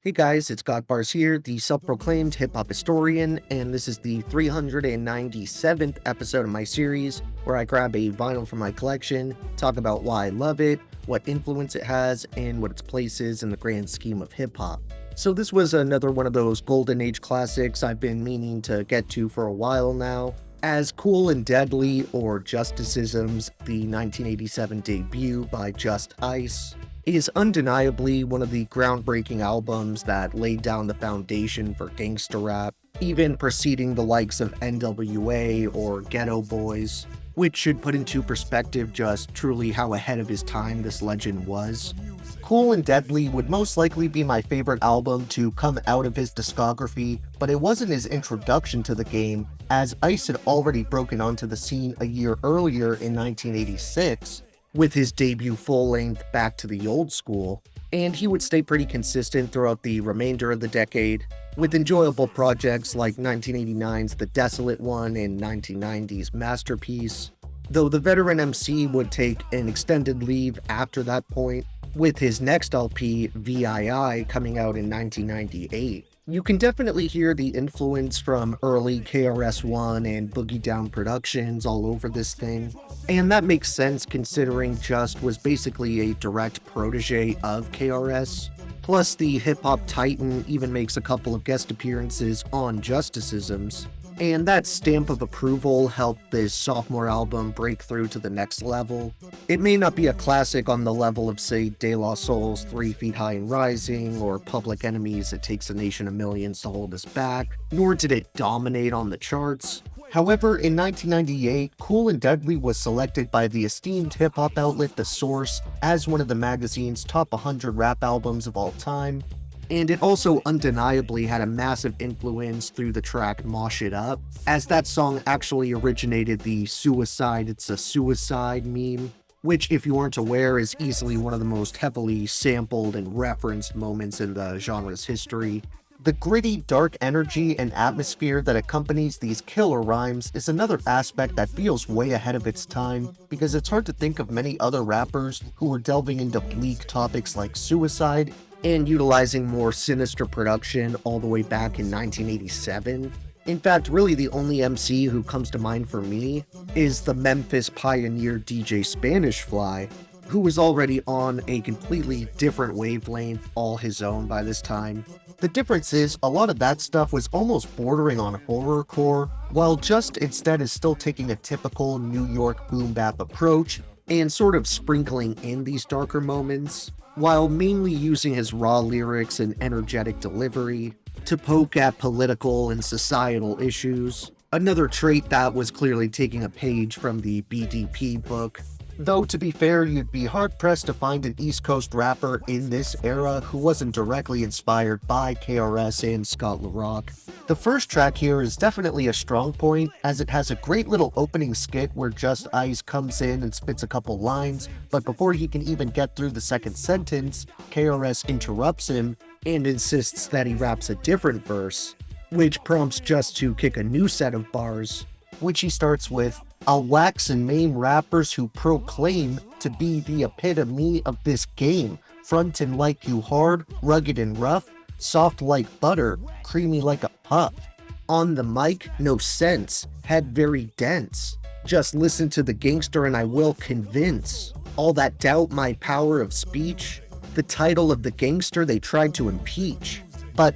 Hey guys, it's Godbars here, the self-proclaimed hip-hop historian, and this is the 397th episode of my series, where I grab a vinyl from my collection, talk about why I love it, what influence it has, and what its place is in the grand scheme of hip-hop. So this was another one of those golden age classics I've been meaning to get to for a while now, as Kool and Deadly, or Justicizms, the 1987 debut by Just Ice, is undeniably one of the groundbreaking albums that laid down the foundation for gangsta rap, even preceding the likes of NWA or Ghetto Boys, which should put into perspective just truly how ahead of his time this legend was. Kool and Deadly would most likely be my favorite album to come out of his discography, but it wasn't his introduction to the game, as Ice had already broken onto the scene a year earlier in 1986, with his debut full-length Back to the Old School, and he would stay pretty consistent throughout the remainder of the decade, with enjoyable projects like 1989's The Desolate One and 1990's Masterpiece, though the veteran MC would take an extended leave after that point, with his next LP, VII, coming out in 1998. You can definitely hear the influence from early KRS-One and Boogie Down productions all over this thing, and that makes sense considering Just was basically a direct protege of KRS. Plus, the hip-hop titan even makes a couple of guest appearances on Justicizms, and that stamp of approval helped this sophomore album break through to the next level. It may not be a classic on the level of, say, De La Soul's 3 Feet High and Rising, or Public Enemy's It Takes a Nation of Millions to Hold Us Back, nor did it dominate on the charts. However, in 1998, Kool and Deadly was selected by the esteemed hip-hop outlet The Source as one of the magazine's top 100 rap albums of all time, and it also undeniably had a massive influence through the track Mosh It Up, as that song actually originated the "Suicide, It's a Suicide" meme, which, if you aren't aware, is easily one of the most heavily sampled and referenced moments in the genre's history. The gritty, dark energy and atmosphere that accompanies these killer rhymes is another aspect that feels way ahead of its time, because it's hard to think of many other rappers who were delving into bleak topics like suicide and utilizing more sinister production all the way back in 1987. In fact, really the only MC who comes to mind for me is the Memphis pioneer DJ Spanish Fly, who was already on a completely different wavelength all his own by this time. The difference is, a lot of that stuff was almost bordering on horrorcore, while Just instead is still taking a typical New York boom bap approach and sort of sprinkling in these darker moments, while mainly using his raw lyrics and energetic delivery to poke at political and societal issues, another trait that was clearly taking a page from the BDP book. Though, to be fair, you'd be hard-pressed to find an East Coast rapper in this era who wasn't directly inspired by KRS and Scott LaRock. The first track here is definitely a strong point, as it has a great little opening skit where Just Ice comes in and spits a couple lines, but before he can even get through the second sentence, KRS interrupts him and insists that he raps a different verse, which prompts Just to kick a new set of bars, which he starts with, "I'll wax and maim rappers who proclaim to be the epitome of this game, frontin' like you hard, rugged and rough, soft like butter, creamy like a puff. On the mic, no sense, head very dense. Just listen to the gangster and I will convince. All that doubt my power of speech, the title of the gangster they tried to impeach. But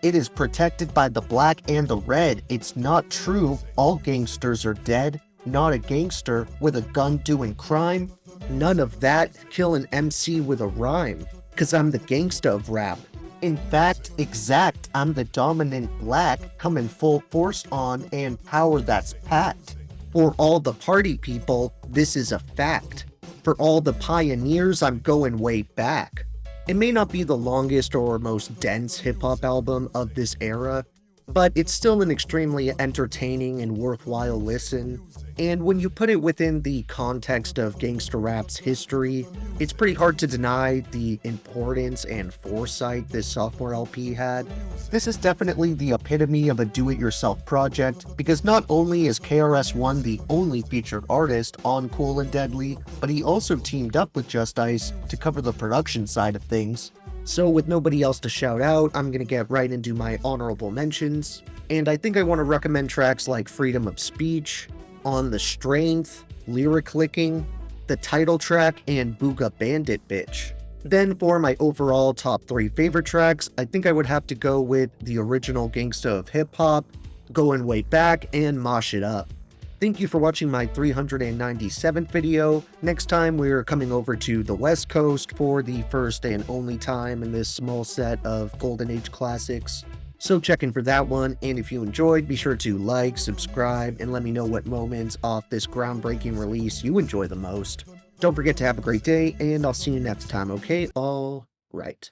it is protected by the black and the red. It's not true, all gangsters are dead. Not a gangster with a gun doing crime. None of that, kill an MC with a rhyme. 'Cause I'm the gangsta of rap. In fact, exact, I'm the dominant black, coming full force on and power that's packed. For all the party people, this is a fact. For all the pioneers, I'm going way back." It may not be the longest or most dense hip-hop album of this era, but it's still an extremely entertaining and worthwhile listen. And when you put it within the context of gangsta rap's history, it's pretty hard to deny the importance and foresight this sophomore LP had. This is definitely the epitome of a do-it-yourself project, because not only is KRS-One the only featured artist on Kool and Deadly, but he also teamed up with Just Ice to cover the production side of things. So with nobody else to shout out, I'm gonna get right into my honorable mentions. And I think I want to recommend tracks like Freedom of Speech, On the Strength, Lyric Licking, the title track, and Booga Bandit Bitch. Then for my overall top 3 favorite tracks, I think I would have to go with the original Gangsta of Hip Hop, Going Way Back, and Mosh It Up. Thank you for watching my 397th video. Next time we're coming over to the West Coast for the first and only time in this small set of Golden Age classics. So check in for that one, and if you enjoyed, be sure to like, subscribe, and let me know what moments off this groundbreaking release you enjoy the most. Don't forget to have a great day, and I'll see you next time, okay? All right.